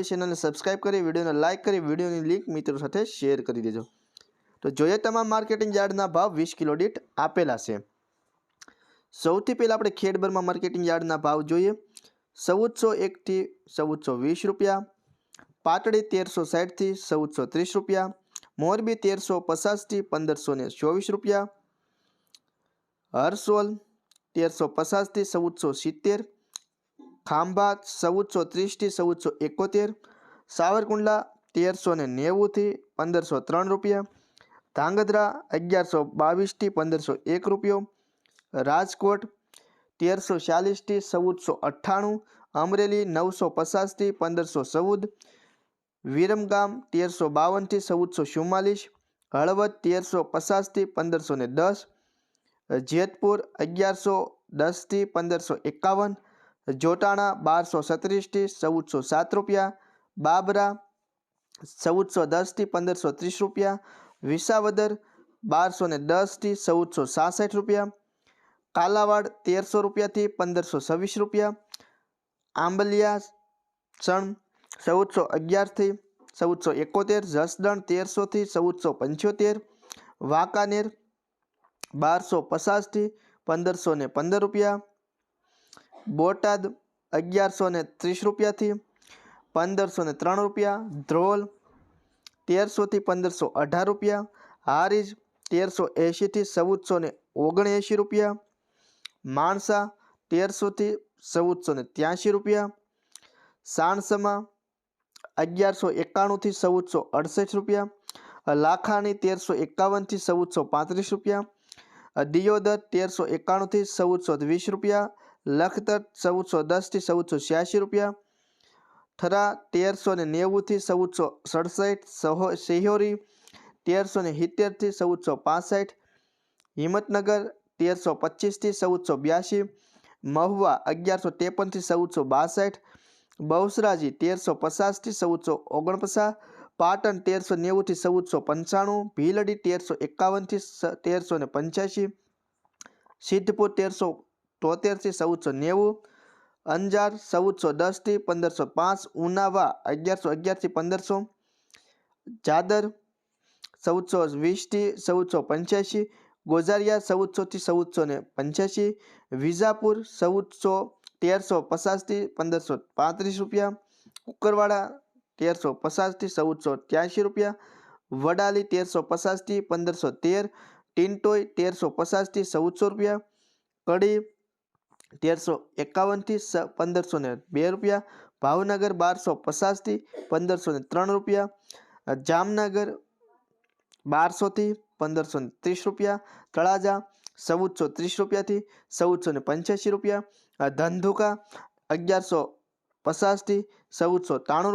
Channel ने subscribe करी, video ने लाइक करी, वीडियो की लिंक मित्रों साथे शेर करी देजो। तो जोईए तमाम मार्केटिंग यार्डना भाव 20 किलो दीठ आपेला छे। सौथी पहला आपणे खेड बर्मा मार्केटिंग यार्डना भाव जोईए। 1401 થી 1420 रुपया, पाटड़ी 1360 થી 1430 रुपया, मोरबी 1350 થી 1524 रुपया, हरसोल 1350 થી 1470, खांभा 1430 થી 1471, सावरकुंडला 1390 થી 1503 रुपया, धांगध्रा 1122 થી 1501 रुपयो, राजकोट 1340 થી 1498, अमरेली 950 થી 1514, विरमगाम 1352 થી 1444, हळवद 1350 થી 1510, जेतपुर 1110 થી 1551, जोटाणा 1237 થી 1407 रुपया, बाबरा 1410 થી 1530 रुपया, विसावदर 1210 થી 1466 रुपया, कालावाड़ 1300 रुपया थी 1526 रुपया, आंबलिया सण 1411 थी 1471, जसदण 1300 थी 1475, वांकानेर 1250 थी 1515 रुपया, बोटाद 1130 रुपया थी 1503 रुपया, ध्रोल 1300 थी 1518 रुपया, हारीज 1380 थी 1479 रुपया, माणसा 1300 थी 1483 रुपया, साणसमा 1191 थी 1468 रुपया, लाखाणी 1351 थी 1435 रुपया, दियोदर 1391 थी 1420 रुपया, लखतर 1410 थी 1486 रुपया, थरा 1390 थी 1467, सिहोरी 1370 थी 1465, हिम्मतनगर 1325 थी 1482, महुआ 1153 थी 1462, बहुसराजी 1350 थी 1449, पाटण 1390 थी 1495, भीलडी 1351 थी 1385, सिद्धपुर 1373 थी 1490, अंजार 1410 थी 1505, उनावा 1111 थी 1500, जादर 1420 थी 1485, गोजारिया 1400 थी 1485, विजापुर 1350 थी 1535 रुपया, कुकरवाड़ा 1350 थी 1483 रुपया, वडाली 1350 थी 1513, टिंटोई 1350 थी 1400 रुपया, कड़ी 1351 थी 1502 रुपया, भावनगर 1250 थी 1503 रुपया, जामनगर 1200 थी 1530 रुपया, तळाजा 1430 रुपया थी 1485 रुपया, धंधुका 1150 थी 1493